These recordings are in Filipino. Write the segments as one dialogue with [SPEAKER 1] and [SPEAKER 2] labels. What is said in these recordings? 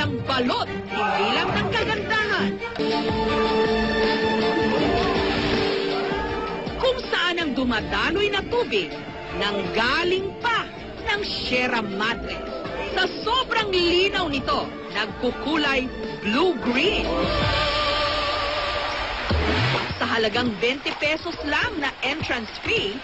[SPEAKER 1] ng balot, hindi lang ng kagandahan. Kung saan ang dumadaloy na tubig, nanggaling pa ng Sierra Madre. Sa sobrang linaw nito, nagkukulay blue-green. Sa halagang 20 pesos lang na entrance fee,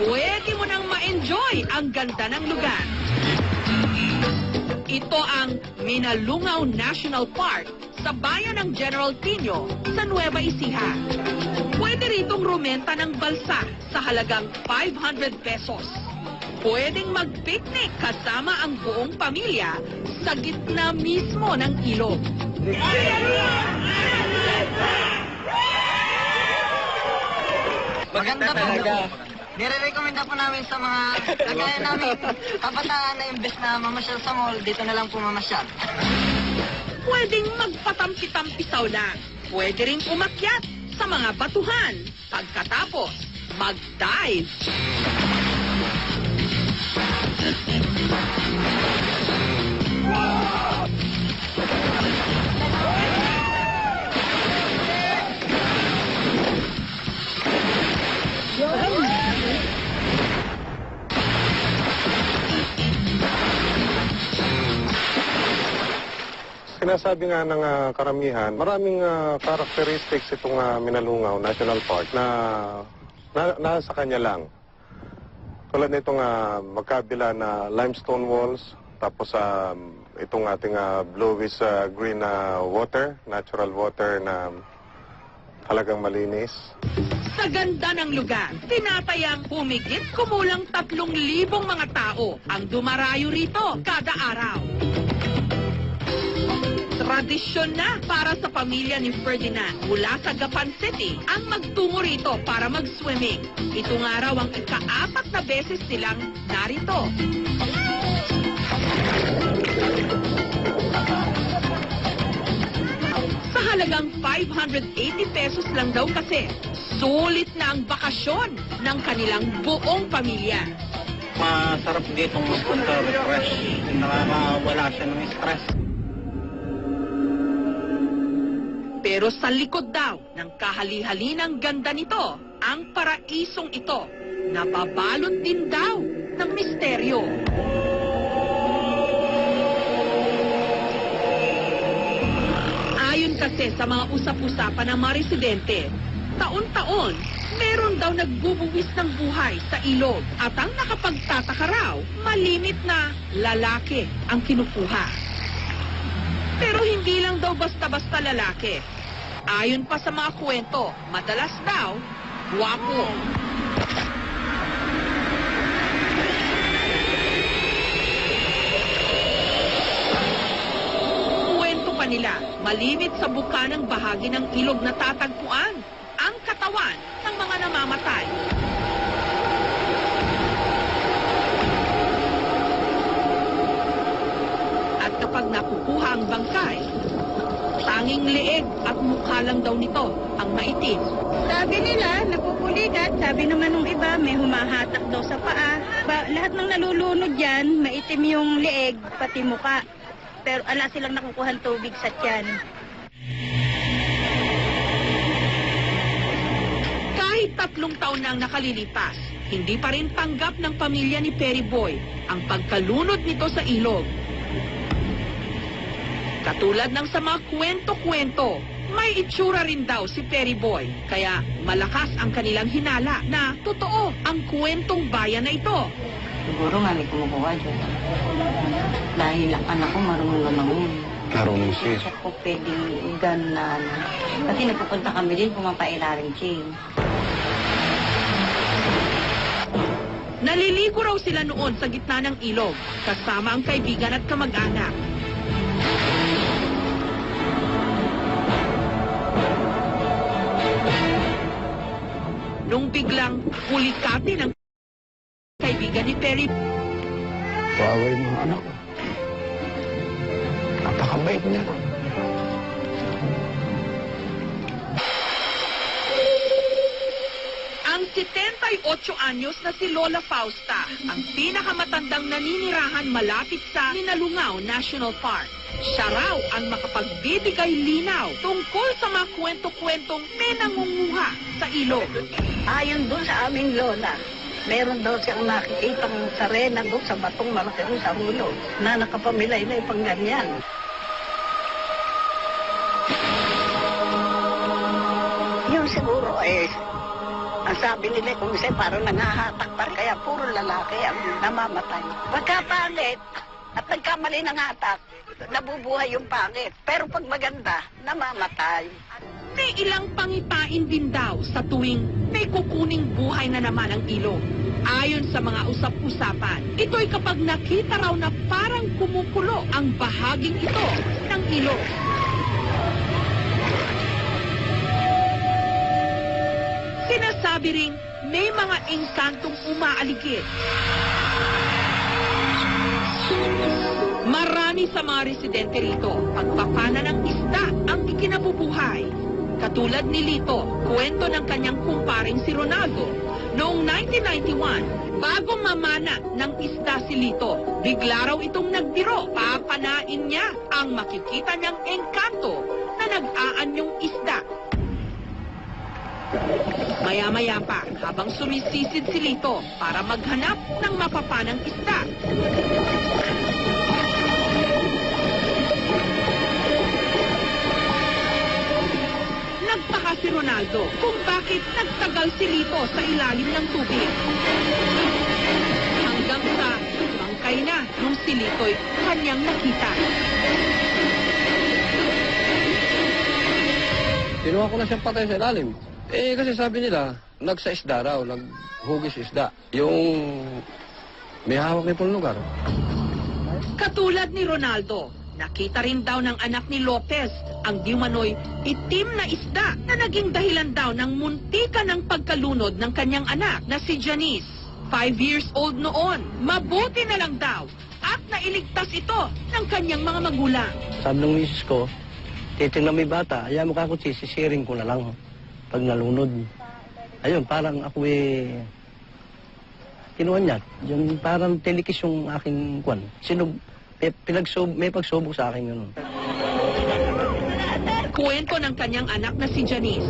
[SPEAKER 1] pwede mo nang ma-enjoy ang ganda ng lugar. Ito ang Minalungaw National Park sa bayan ng General Tino sa Nueva Ecija. Pwede ritong rumenta ng balsa sa halagang 500 pesos. Pwedeng mag-picnic kasama ang buong pamilya sa gitna mismo ng ilog.
[SPEAKER 2] Maganda po. Nire-recommenda po namin sa mga kagaya namin kabataan na imbes na mamasyal sa mall, dito na lang po mamasyal.
[SPEAKER 1] Pwedeng magpatampi-tampisaw lang. Pwede ring umakyat sa mga batuhan. Pagkatapos, mag-dive.
[SPEAKER 3] Sinasabi nga ng karamihan, maraming characteristics itong Minalungaw National Park na nasa kanya lang. Tulad nitong magkabila na limestone walls, tapos itong ating bluish green water, natural water na talagang malinis.
[SPEAKER 1] Sa ganda ng lugar, tinatayang humigit kumulang 3,000 mga tao ang dumarayo rito kada araw. Tradisyon na para sa pamilya ni Ferdinand mula sa Gapan City ang magtungo rito para mag-swimming. Ito nga raw ang ika-4 na beses silang narito. Sa halagang 580 pesos lang daw kasi, sulit na ang bakasyon ng kanilang buong pamilya.
[SPEAKER 4] Masarap ditong magpunta, refresh, nakakawala siya ng stress.
[SPEAKER 1] Pero sa likod daw ng kahali-halinang ganda nito, ang paraisong ito, nababalot din daw ng misteryo. Ayon kasi sa mga usap-usapan ng mga residente, taon-taon, meron daw nagbubuwis ng buhay sa ilog at ang nakapagtataka raw, malimit na lalaki ang kinukuha. Pero hindi lang daw basta-basta lalaki. Ayon pa sa mga kwento, madalas daw, guwapo. Kwento pa nila, malimit sa bukanang bahagi ng ilog na tatagpuan ang katawan ng mga namamatay. At kapag nakukuha ang bangkay, tanging leeg at mukha lang daw nito ang maitim.
[SPEAKER 5] Sabi nila, napupulikat. Sabi naman ng iba, may humahatak daw sa paa. Lahat ng nalulunod dyan, maitim yung leeg, pati mukha. Pero ala silang nakukuhan tubig sa tiyan.
[SPEAKER 1] Kahit 3 taon na ang nakalilipas, hindi pa rin tanggap ng pamilya ni Perry Boy ang pagkalunod nito sa ilog. Katulad ng sa mga kwento-kwento, may itsura rin daw si Perry Boy. Kaya malakas ang kanilang hinala na totoo ang kwentong bayan na ito.
[SPEAKER 6] Siguro nga may kumukuha dyan. Dahil ang anak ko marunong naman.
[SPEAKER 3] Marunong siya.
[SPEAKER 6] Siya po pwedeng ganan. Kasi nagpupunta kami din, pumapailaring siya.
[SPEAKER 1] Naliligo raw sila noon sa gitna ng ilog, kasama ang kaibigan at kamag-anak. Nung biglang hulikati ng kaibigan ni Perry.
[SPEAKER 3] Kawawa yung mga anak. Napakabait niya.
[SPEAKER 1] Ang Ang 78 anyos na si Lola Fausta, ang pinakamatandang naninirahan malapit sa Minalungaw National Park. Siya raw ang makapagbibigay linaw tungkol sa mga kwento-kwentong may nangunguha sa ilog.
[SPEAKER 7] Ayon doon sa aming lola, meron daw siyang nakikitang sarena doon sa batong malaki doon sa ulo na nakapamilay na ipang ganyan. Yung siguro ang sabi nila kung siya parang nangahatak pa rin, kaya puro lalaki ang namamatay. Pagkapangit at nagkamali ng hatak, nabubuhay yung pangit. Pero pag maganda, namamatay.
[SPEAKER 1] May ilang pangitain din daw sa tuwing may kukuning buhay na naman ang ilog. Ayon sa mga usap-usapan, ito'y kapag nakita raw na parang kumukulo ang bahaging ito ng ilog. Sinasabi ring may mga engkantong umaaligid. Marami sa mga residente rito, pagpapana ng isda ang ikinabubuhay. Katulad ni Lito, kwento ng kanyang kumparing si Ronaldo. Noong 1991, bago mamana ng isda si Lito, bigla raw itong nagbiro. Papanain niya ang makikita niyang engkanto na nag-aanyong isda. Maya-maya pa, habang sumisisid si Lito para maghanap ng mapapanang isda. Nagtaka si Ronaldo kung bakit nagtagal si Lito sa ilalim ng tubig. Hanggang sa bangkay na nung si Lito'y kanyang nakita.
[SPEAKER 8] Kinuha ko na siyang patay sa ilalim. Kasi sabi nila, nagsa-isda raw, naghugis isda. Yung may hawak nitong lugar.
[SPEAKER 1] Katulad ni Ronaldo, nakita rin daw ng anak ni Lopez ang diumanoy itim na isda na naging dahilan daw ng muntika ng pagkalunod ng kanyang anak na si Janice. 5 years old noon, mabuti na lang daw at nailigtas ito ng kanyang mga magulang.
[SPEAKER 9] Sabi ng misis ko, titingnan may bata, ayaw mo ka ako sisisiring ko na lang pag nalunod. Ayun, parang ako kinuha niya. Yung parang telikis yung aking kwan. May pagsubok sa akin yun.
[SPEAKER 1] Kwento ng kanyang anak na si Janice.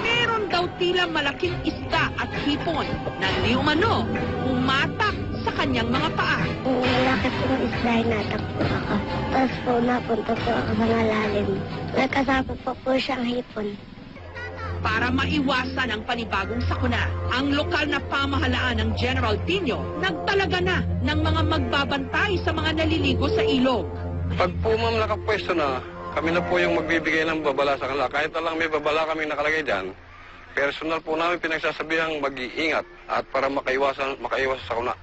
[SPEAKER 1] Meron daw tila malaking isda at hipon na di umano umatak sa kanyang mga paa.
[SPEAKER 10] Malaki pong isda, natakbo ako. Tapos po napunta po ako sa malalim. Nagkasama po siyang hipon.
[SPEAKER 1] Para maiwasan ang panibagong sakuna, ang lokal na pamahalaan ng General Tino nagtalaga na ng mga magbabantay sa mga naliligo sa ilog.
[SPEAKER 8] Pag po ma'am nakapwesto na, kami na po yung magbibigay ng babala sa kanila. Kahit na lang may babala kami nakalagay dyan, personal po namin pinagsasabihang mag-iingat at para makaiwas sa sakuna.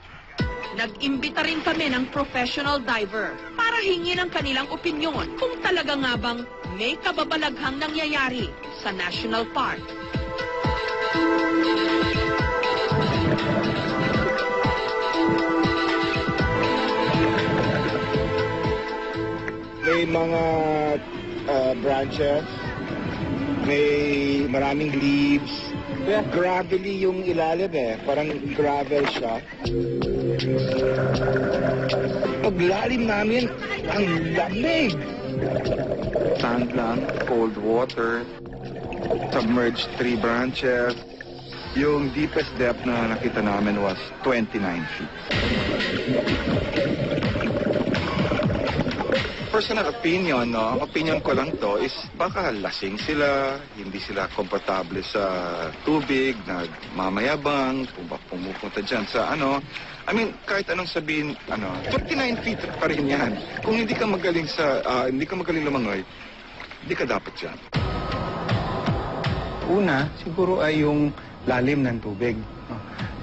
[SPEAKER 1] Nag-imbita rin kami ng professional diver para hingin ang kanilang opinyon kung talaga nga bang may kababalaghang nangyayari sa National Park.
[SPEAKER 11] May mga branches, may maraming leaves. Gravelly yung ilalim parang gravel siya. Paglalim namin, ang lamig! Sand lang, cold water, submerged 3 branches. Yung deepest depth na nakita namin was 29 feet. Personal opinion, no? Ang opinion ko lang to is baka lasing sila, hindi sila komportable sa tubig, nagmamayabang, pumupunta dyan sa I mean, kahit anong sabihin, 39 feet pa rin yan. Kung hindi ka magaling lumangoy, hindi ka dapat dyan.
[SPEAKER 12] Una, siguro ay yung lalim ng tubig.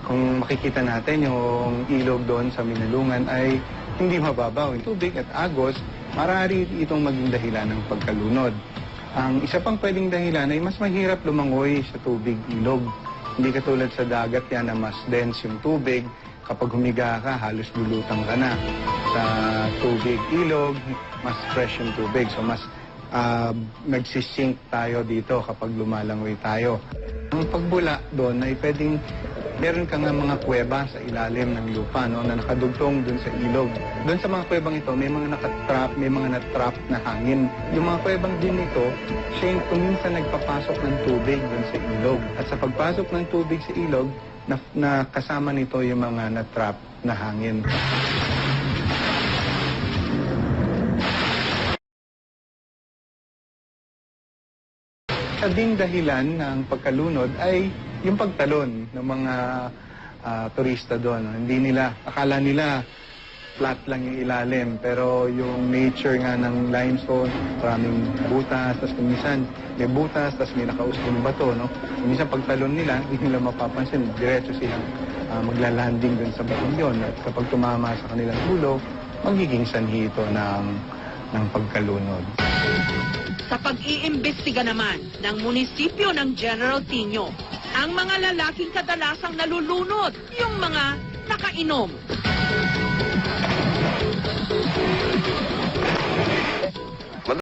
[SPEAKER 12] Kung makikita natin yung ilog doon sa Minalungan ay hindi mababaw. Yung tubig at agos, marari itong maging dahilan ng pagkalunod. Ang isa pang pwedeng dahilan ay mas mahirap lumangoy sa tubig ilog. Hindi katulad sa dagat yan na mas dense yung tubig. Kapag humiga ka, halos lulutang ka na. Sa tubig ilog, mas fresh yung tubig. So mas nagsisink tayo dito kapag lumalangoy tayo. Ang pagbula doon ay pwedeng meron ka nga mga kuweba sa ilalim ng lupa, no, na nakadugtong doon sa ilog. Doon sa mga kuwebang ito, may mga nakatrap, may mga natrap na hangin. Yung mga kuwebang din ito, siya yung kuminsan nagpapasok ng tubig doon sa ilog. At sa pagpasok ng tubig sa ilog, na kasama nito yung mga natrap na hangin. Sa ding dahilan ng pagkalunod ay yung pagtalon ng mga turista doon. Hindi nila, akala nila flat lang yung ilalim, pero yung nature nga ng limestone, maraming butas, tapos minsan may butas, tapos may nakaustong bato, no? Minsan pagtalon nila, hindi nila mapapansin, diretso silang maglalanding dun sa batong yun. At kapag tumama sa kanilang ulo, magiging sanhi ito ng pagkalunod.
[SPEAKER 1] Sa pag-iimbestiga naman ng munisipyo ng General Tino, ang mga lalaking kadalasang nalulunod, yung mga nakainom.